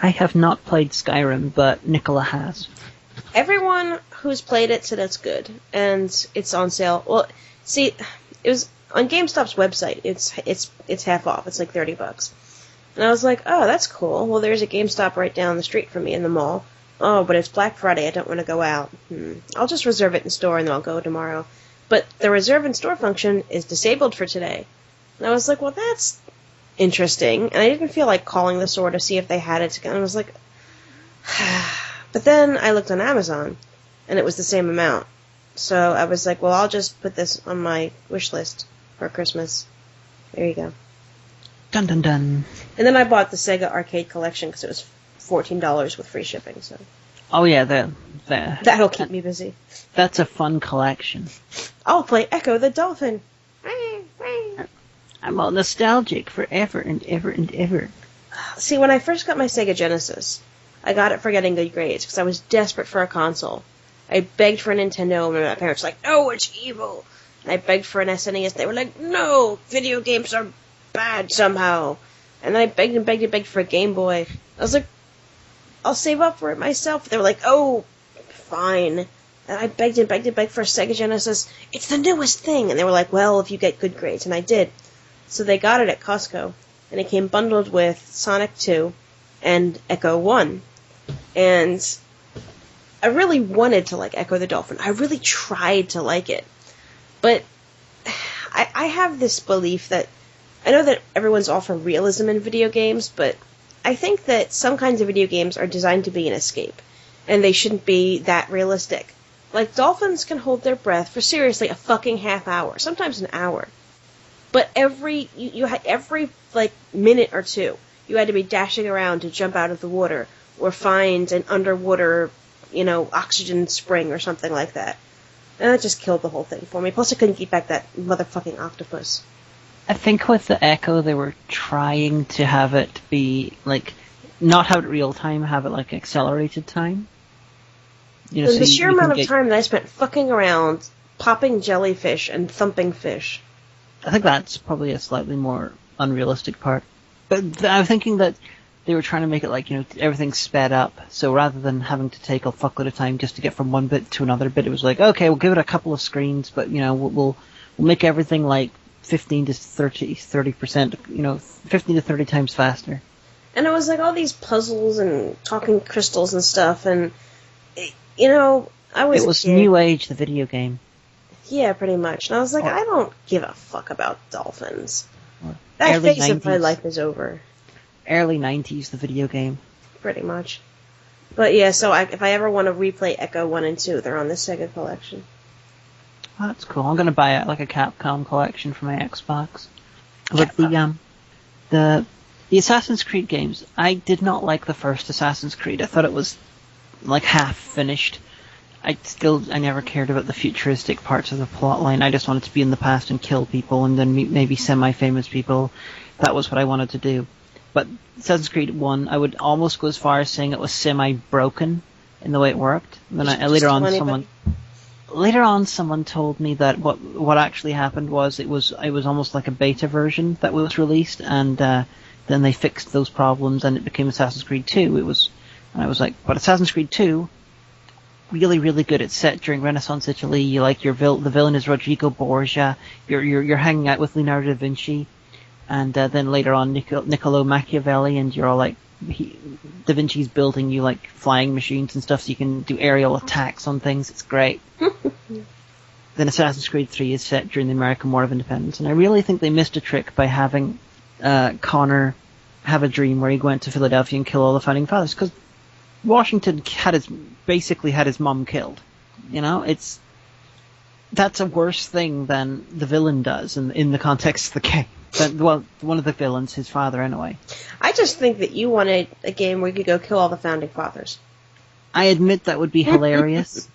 I have not played Skyrim, but Nicola has. Everyone who's played it said it's good, and it's on sale. Well, see, it was on GameStop's website. It's half off. It's like $30. And I was like, oh, that's cool. Well, there's a GameStop right down the street from me in the mall. Oh, but it's Black Friday. I don't want to go out. I'll just reserve it in store, and then I'll go tomorrow. But the reserve in store function is disabled for today. And I was like, well, that's interesting. And I didn't feel like calling the store to see if they had it. And I was like, but then I looked on Amazon, and it was the same amount. So I was like, well, I'll just put this on my wish list for Christmas. There you go. Dun dun dun. And then I bought the Sega Arcade Collection because it was $14 with free shipping. So. Oh yeah, that'll keep me busy. That's a fun collection. I'll play Echo the Dolphin. I'm all nostalgic forever and ever and ever. See, when I first got my Sega Genesis, I got it for getting good grades because I was desperate for a console. I begged for a Nintendo, and my parents were like, no, it's evil. And I begged for an SNES, and they were like, no, video games are bad somehow. And then I begged and begged and begged for a Game Boy. I was like, I'll save up for it myself. They were like, oh, fine. And I begged and begged and begged for a Sega Genesis. It's the newest thing. And they were like, well, if you get good grades. And I did. So they got it at Costco. And it came bundled with Sonic 2 and Echo 1. And I really wanted to like Echo the Dolphin. I really tried to like it. But I have this belief that I know that everyone's all for realism in video games, but I think that some kinds of video games are designed to be an escape, and they shouldn't be that realistic. Like, dolphins can hold their breath for seriously a fucking half hour, sometimes an hour. But every minute or two, you had to be dashing around to jump out of the water, or find an underwater, oxygen spring or something like that. And that just killed the whole thing for me. Plus I couldn't keep back that motherfucking octopus. I think with the Echo, they were trying to have it be, like, not have it real time, have it, like, accelerated time. So the sheer amount of time that I spent fucking around, popping jellyfish and thumping fish. I think that's probably a slightly more unrealistic part. But I'm thinking that they were trying to make it like, everything's sped up. So rather than having to take a fuckload of time just to get from one bit to another bit, it was like, okay, we'll give it a couple of screens, but, we'll make everything like 15 to 30%, 15 to 30 times faster. And it was like all these puzzles and talking crystals and stuff, and, I was It was New Age, the video game. Yeah, pretty much. And I was like, I don't give a fuck about dolphins. That Early phase of my 90s. life is over. Early 90s, the video game. Pretty much. But yeah, so if I ever want to replay Echo 1 and 2, they're on the Sega collection. Oh, that's cool. I'm going to buy a Capcom collection for my Xbox. But the Assassin's Creed games, I did not like the first Assassin's Creed. I thought it was like half finished. I never cared about the futuristic parts of the plot line. I just wanted to be in the past and kill people and then meet maybe semi-famous people. That was what I wanted to do. But Assassin's Creed 1, I would almost go as far as saying it was semi-broken in the way it worked. And then later on someone told me that what actually happened was it was almost like a beta version that was released, and then they fixed those problems and it became Assassin's Creed 2. And I was like, but Assassin's Creed 2, really, really good. It's set during Renaissance Italy. You like the villain is Rodrigo Borgia. You're hanging out with Leonardo da Vinci. And then later on, Niccolo Machiavelli, and you're all like, Da Vinci's building you like flying machines and stuff so you can do aerial attacks on things. It's great. Then Assassin's Creed 3 is set during the American War of Independence, and I really think they missed a trick by having Connor have a dream where he went to Philadelphia and kill all the founding fathers, because Washington basically had his mom killed. You know, that's a worse thing than the villain does in the context of the game. Well, one of the villains, his father, anyway. I just think that you wanted a game where you could go kill all the founding fathers. I admit that would be hilarious,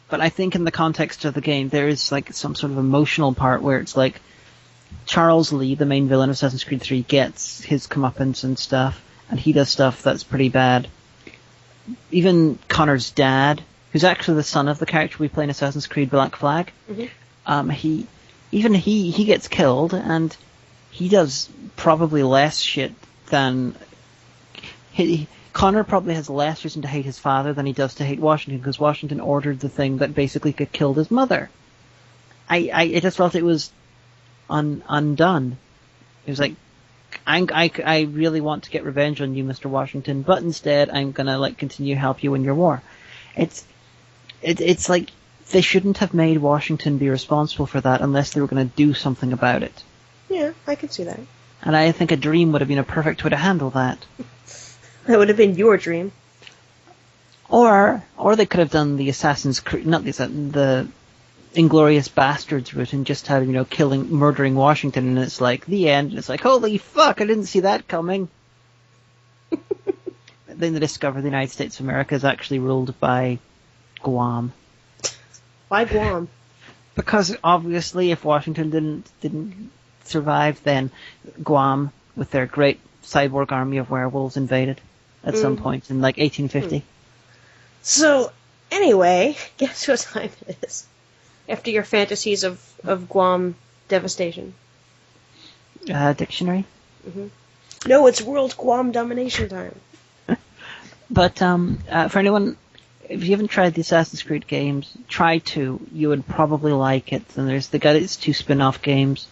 but I think in the context of the game, there is like some sort of emotional part where it's like Charles Lee, the main villain of Assassin's Creed 3, gets his comeuppance and stuff, and he does stuff that's pretty bad. Even Connor's dad, who's actually the son of the character we play in Assassin's Creed Black Flag, he gets killed, and he does probably less shit than... Connor probably has less reason to hate his father than he does to hate Washington, because Washington ordered the thing that basically killed his mother. I just felt it was undone. It was like, I really want to get revenge on you, Mr. Washington, but instead I'm gonna like continue to help you in your war. It's like they shouldn't have made Washington be responsible for that unless they were going to do something about it. Yeah, I could see that. And I think a dream would have been a perfect way to handle that. That would have been your dream. Or they could have done the Assassin's Creed, not the Inglourious Bastards route and just had, murdering Washington, and it's like, the end, and it's like, holy fuck, I didn't see that coming. Then they discover the United States of America is actually ruled by Guam. Why Guam? Because obviously if Washington didn't survive, then Guam, with their great cyborg army of werewolves, invaded at some point in like 1850. So, anyway, guess what time it is? After your fantasies of Guam devastation. Dictionary? Mm-hmm. No, it's world Guam domination time. But for anyone, if you haven't tried the Assassin's Creed games, try to. You would probably like it. And there's it's 2 spin-off games,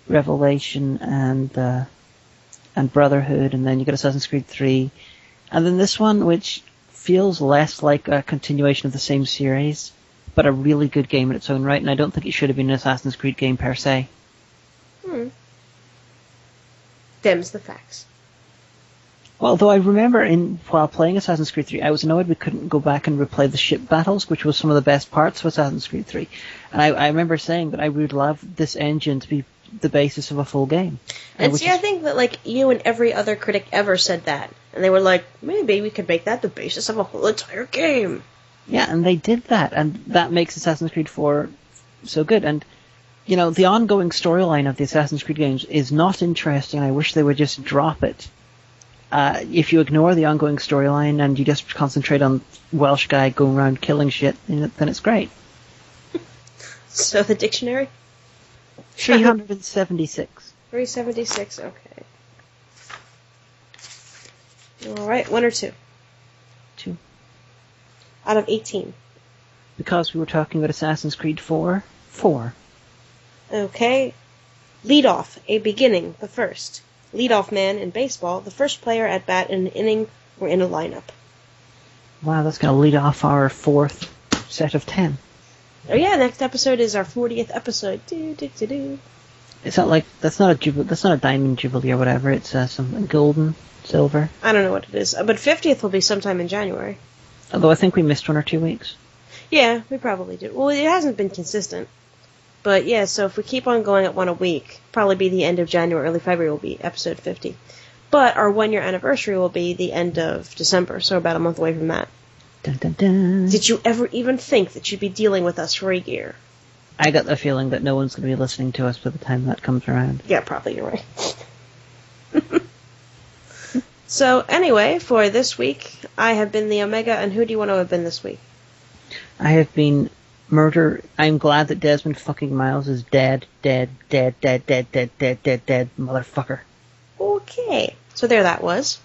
Revelation and Brotherhood, and then you got Assassin's Creed 3, and then this one, which feels less like a continuation of the same series, but a really good game in its own right, and I don't think it should have been an Assassin's Creed game per se. Them's the facts. Well, though I remember while playing Assassin's Creed 3, I was annoyed we couldn't go back and replay the ship battles, which was some of the best parts of Assassin's Creed 3. And I remember saying that I would love this engine to be the basis of a full game. And see, I think that you and every other critic ever said that. And they were like, maybe we could make that the basis of a whole entire game. Yeah, and they did that, and that makes Assassin's Creed 4 so good. And, the ongoing storyline of the Assassin's Creed games is not interesting. I wish they would just drop it. If you ignore the ongoing storyline and you just concentrate on Welsh guy going around killing shit, then it's great. So the dictionary? 376. 376, okay. Alright, 1 or 2? 2. Out of 18. Because we were talking about Assassin's Creed 4, 4. Okay. Lead off, a beginning, the first. Leadoff man in baseball, the first player at bat in an inning or in a lineup. Wow, that's going to lead off our 4th set of 10. Oh yeah, next episode is our 40th episode. It's not like that's not a diamond jubilee or whatever. It's something golden, silver. I don't know what it is, but 50th will be sometime in January. Although I think we missed 1 or 2 weeks. Yeah, we probably did. Well, it hasn't been consistent. But yeah, so if we keep on going at 1 a week, probably be the end of January, early February will be episode 50. But our 1-year anniversary will be the end of December, so about a month away from that. Dun, dun, dun. Did you ever even think that you'd be dealing with us for a year? I got the feeling that no one's going to be listening to us by the time that comes around. Yeah, probably, you're right. So, anyway, for this week, I have been the Omega, and who do you want to have been this week? I have been Murder. I'm glad that Desmond fucking Miles is dead, motherfucker. Okay. So there that was.